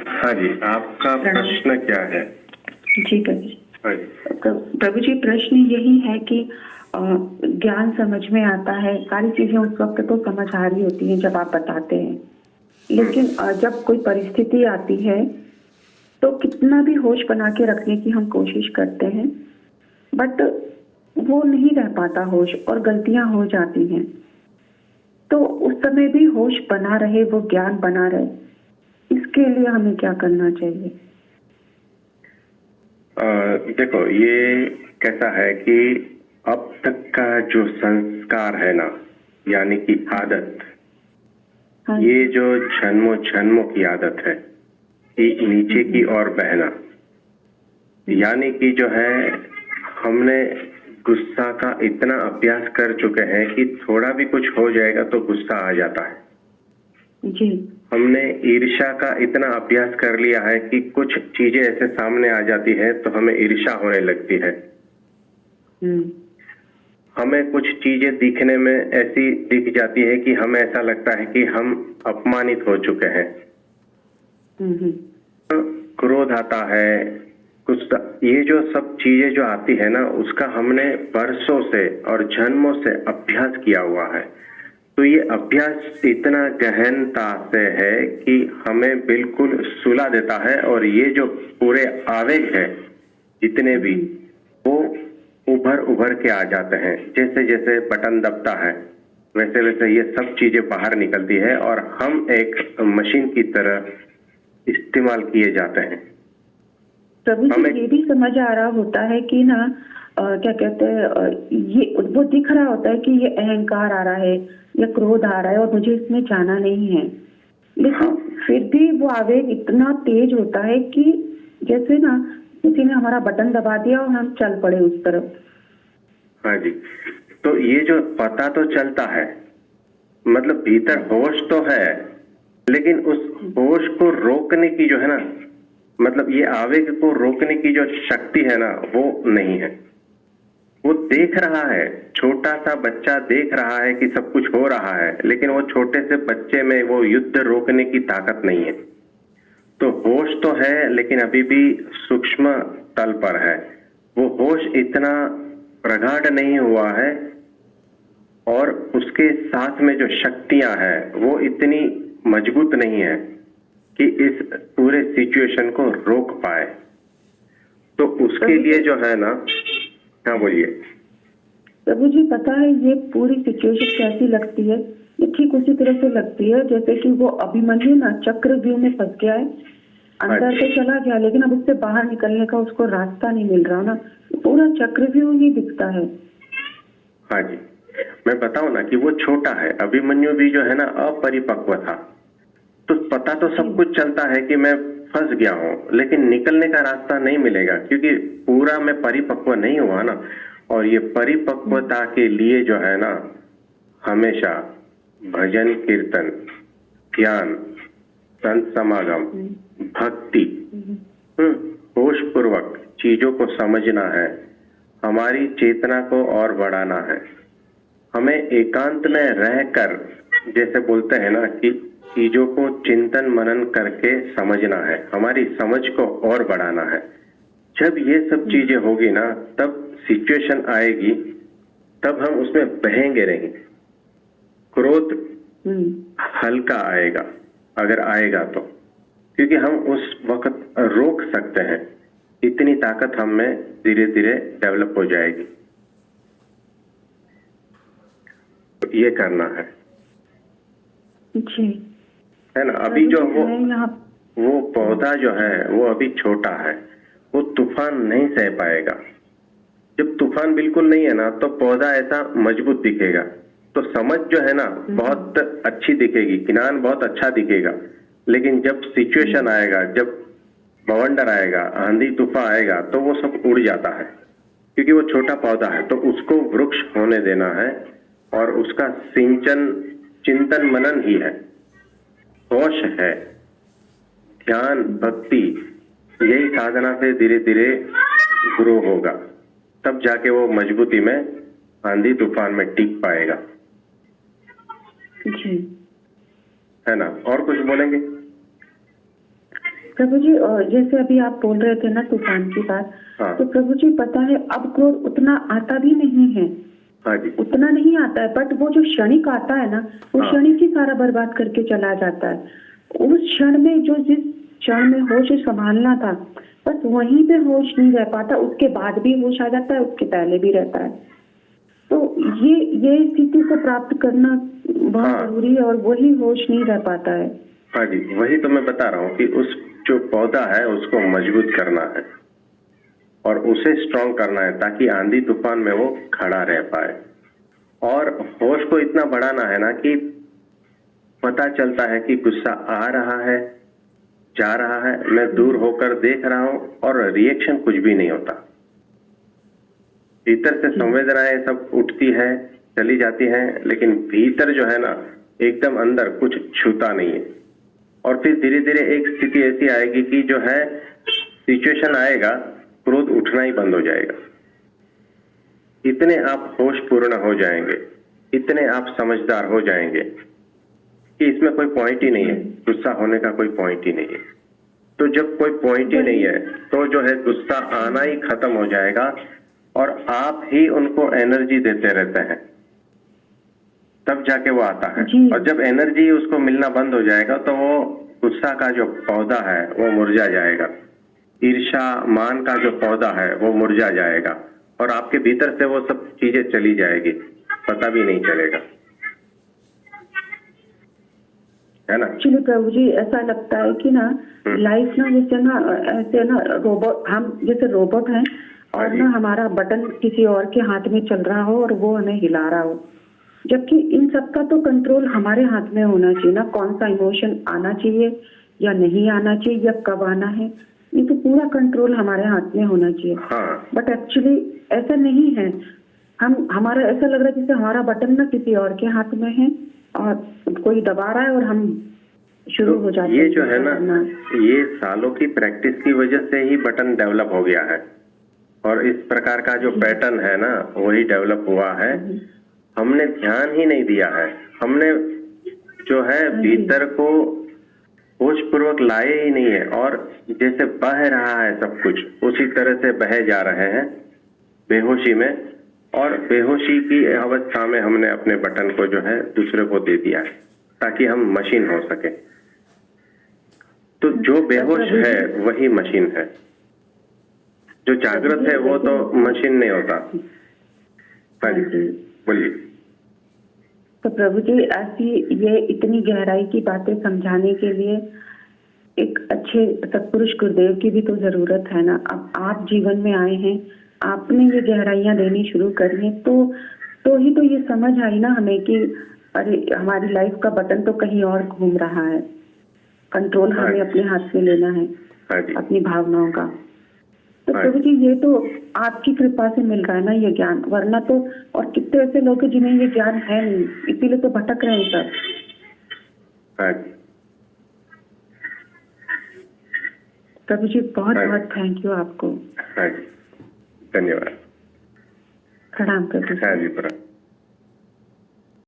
हाँ जी, आपका प्रश्न क्या है? जी प्रभु जी। हाँ जी। प्रभु जी, प्रश्न यही है कि ज्ञान समझ में आता है, सारी चीजें उस वक्त तो समझ आ रही होती हैं जब आप बताते हैं, लेकिन जब कोई परिस्थिति आती है तो कितना भी होश बना के रखने की हम कोशिश करते हैं, बट वो नहीं रह पाता होश और गलतियां हो जाती हैं। तो उस समय भी होश बना रहे, वो ज्ञान बना रहे, इसके लिए हमें क्या करना चाहिए? देखो, ये कैसा है कि अब तक का जो संस्कार है ना, यानी कि आदत, हाँ। ये जो जन्मों जन्मों की आदत है कि नीचे की ओर बहना, यानी कि जो है हमने गुस्सा का इतना अभ्यास कर चुके हैं कि थोड़ा भी कुछ हो जाएगा तो गुस्सा आ जाता है जी। हमने ईर्ष्या का इतना अभ्यास कर लिया है कि कुछ चीजें ऐसे सामने आ जाती है तो हमें ईर्ष्या होने लगती है। हमें कुछ चीजें दिखने में ऐसी दिख जाती है कि हमें ऐसा लगता है कि हम अपमानित हो चुके हैं। क्रोध आता है, गुस्सा, ये जो सब चीजें जो आती है ना, उसका हमने वर्षों से और जन्मों से अभ्यास किया हुआ है। तो ये अभ्यास इतना गहनता से है कि हमें बिल्कुल सुला देता है, और ये जो पूरे आवेग है जितने भी, वो उभर उभर के आ जाते हैं। जैसे जैसे बटन दबता है वैसे वैसे ये सब चीजें बाहर निकलती है और हम एक मशीन की तरह इस्तेमाल किए जाते हैं। प्रभु जी, ये भी समझ आ रहा होता है कि ना क्या कहते हैं, ये वो दिख रहा होता है कि ये अहंकार आ रहा है या क्रोध आ रहा है और मुझे इसमें जाना नहीं है, लेकिन फिर भी वो आवेग इतना तेज होता है कि जैसे ना किसी ने हमारा बटन दबा दिया और हम चल पड़े उस तरफ। हाँ जी, तो ये जो पता तो चलता है, मतलब भीतर होश तो है, लेकिन उस होश को रोकने की जो है ना, मतलब ये आवेग को रोकने की जो शक्ति है ना, वो नहीं है। वो देख रहा है, छोटा सा बच्चा देख रहा है कि सब कुछ हो रहा है, लेकिन वो छोटे से बच्चे में वो युद्ध रोकने की ताकत नहीं है। तो होश तो है, लेकिन अभी भी सूक्ष्म तल पर है। वो होश इतना प्रगाढ़ नहीं हुआ है, और उसके साथ में जो शक्तियां हैं वो इतनी मजबूत नहीं है कि इस पूरे सिचुएशन को रोक पाए। तो उसके लिए जो है ना, हाँ बोलिए। प्रभु जी, पता है ये पूरी सिचुएशन कैसी लगती है? ये ठीक उसी तरह से लगती है जैसे कि वो अभिमन्यु ना चक्रव्यूह में फंस गया है, अंदर तो चला गया लेकिन अब उससे बाहर निकलने का उसको रास्ता नहीं मिल रहा ना, पूरा चक्रव्यूह ही दिखता है। हाँ जी, मैं बताऊं ना कि वो छोटा है, अभिमन्यु भी जो है ना अपरिपक्व था। तो पता तो सब कुछ चलता है कि मैं फंस गया हूं, लेकिन निकलने का रास्ता नहीं मिलेगा क्योंकि पूरा मैं परिपक्व नहीं हुआ ना। और ये परिपक्वता के लिए जो है ना, हमेशा भजन कीर्तन, ध्यान, संत समागम, भक्ति, होश पूर्वक चीजों को समझना है, हमारी चेतना को और बढ़ाना है। हमें एकांत में रहकर, जैसे बोलते हैं ना कि चीजों को चिंतन मनन करके समझना है, हमारी समझ को और बढ़ाना है। जब ये सब चीजें होगी ना, तब सिचुएशन आएगी, तब हम उसमें बहेंगे नहीं। क्रोध हल्का आएगा अगर आएगा तो, क्योंकि हम उस वक्त रोक सकते हैं। इतनी ताकत हम में धीरे धीरे डेवलप हो जाएगी। तो ये करना है जी, है ना। अभी जो वो पौधा जो है वो अभी छोटा है, वो तूफान नहीं सह पाएगा। जब तूफान बिल्कुल नहीं है ना, तो पौधा ऐसा मजबूत दिखेगा। तो समझ जो है ना बहुत अच्छी दिखेगी, ज्ञान बहुत अच्छा दिखेगा, लेकिन जब सिचुएशन आएगा, जब बवंडर आएगा, आंधी तूफान आएगा, तो वो सब उड़ जाता है, क्योंकि वो छोटा पौधा है। तो उसको वृक्ष होने देना है, और उसका सिंचन चिंतन मनन ही है, होश है, ध्यान, भक्ति, यही साधना से धीरे धीरे ग्रो होगा। तब जाके वो मजबूती में आंधी तूफान में टिक पाएगा। जी, है ना। और कुछ बोलेंगे? प्रभु जी, जैसे अभी आप बोल रहे थे ना तूफान की बात, हाँ। तो प्रभु जी पता है अब क्रोध उतना आता भी नहीं है, हाँ जी। उतना नहीं आता है, बट वो जो क्षणिक आता है ना, वो हाँ। क्षणिक ही सारा बर्बाद करके चला जाता है। उस क्षण में जिस क्षण में होश संभालना था, बस वहीं पे होश नहीं रह पाता, उसके बाद भी होश आ जाता है, उसके पहले भी रहता है। तो ये स्थिति को प्राप्त करना बहुत हाँ। जरूरी है, और वही होश नहीं रह पाता है। हाँ जी, वही तो मैं बता रहा हूँ कि उस जो पौधा है उसको मजबूत करना है और उसे स्ट्रांग करना है ताकि आंधी तूफान में वो खड़ा रह पाए। और होश को इतना बढ़ाना है ना कि पता चलता है कि गुस्सा आ रहा है, जा रहा है, मैं दूर होकर देख रहा हूं और रिएक्शन कुछ भी नहीं होता। भीतर से संवेदनाएं सब उठती है, चली जाती हैं, लेकिन भीतर जो है ना एकदम अंदर कुछ छूता नहीं है। और फिर धीरे धीरे एक स्थिति ऐसी आएगी कि जो है सिचुएशन आएगा, क्रोध उठना ही बंद हो जाएगा। इतने आप होशपूर्ण हो जाएंगे, इतने आप समझदार हो जाएंगे कि इसमें कोई पॉइंट ही नहीं है, गुस्सा होने का कोई पॉइंट ही नहीं है। तो जब कोई पॉइंट ही नहीं है तो जो है गुस्सा आना ही खत्म हो जाएगा और आप ही उनको एनर्जी देते रहते हैं, तब जाके वो आता है। और जब एनर्जी उसको मिलना बंद हो जाएगा तो वो गुस्सा का जो पौधा है वो मुरझा जाएगा, ईर्ष्या मान का जो पौधा है वो मुरझा जाएगा और आपके भीतर से वो सब चीजें चली जाएगी, पता भी नहीं चलेगा, है ना। एक्चुअली प्रभु जी ऐसा लगता है कि ना लाइफ ना जैसे ना ऐसे ना रोबोट, हम जैसे रोबोट हैं और ना हमारा बटन किसी और के हाथ में चल रहा हो और वो हमें हिला रहा हो, जबकि इन सब का तो कंट्रोल हमारे हाथ में होना चाहिए ना। कौन सा इमोशन आना चाहिए या नहीं आना चाहिए या कब आना है, ये तो पूरा कंट्रोल हमारे हाथ में होना चाहिए। हाँ। बट एक्चुअली ऐसा नहीं है। हमारा ऐसा लग रहा है जैसे हमारा बटन ना किसी और के हाथ में है और कोई दबा रहा है और हम शुरू हो जाते हैं। ये जो है ना, ये सालों की प्रैक्टिस की वजह से ही बटन डेवलप हो गया है और इस प्रकार का जो पैटर्न है ना वही डेवलप हुआ है। हमने ध्यान ही नहीं दिया है, हमने जो है भीतर को होशपूर्वक लाए ही नहीं है और जैसे बह रहा है सब कुछ उसी तरह से बहे जा रहे हैं बेहोशी में, और बेहोशी की अवस्था में हमने अपने बटन को जो है दूसरे को दे दिया है ताकि हम मशीन हो सके। तो जो बेहोश है वही मशीन है, जो जागृत है वो तो मशीन नहीं होता। हाँ जी, बोलिए। तो प्रभु जी ऐसी ये इतनी गहराई की बातें समझाने के लिए एक अच्छे सत्पुरुष गुरुदेव की भी तो जरूरत है ना। अब आप जीवन में आए हैं, आपने ये गहराइयां देनी शुरू करी है, तो ही तो ये समझ आई ना हमें कि अरे हमारी लाइफ का बटन तो कहीं और घूम रहा है, कंट्रोल हमें अपने हाथ में लेना है अपनी भावनाओं का। तो प्रभु जी ये तो आपकी कृपा से मिल रहा है ना ये ज्ञान, वरना तो और कितने ऐसे लोग हैं जिन्हें ये ज्ञान है नहीं, इसीलिए तो भटक रहे हैं सब। प्रभु जी बहुत बहुत थैंक यू आपको। धन्यवाद। प्रणाम प्रभु।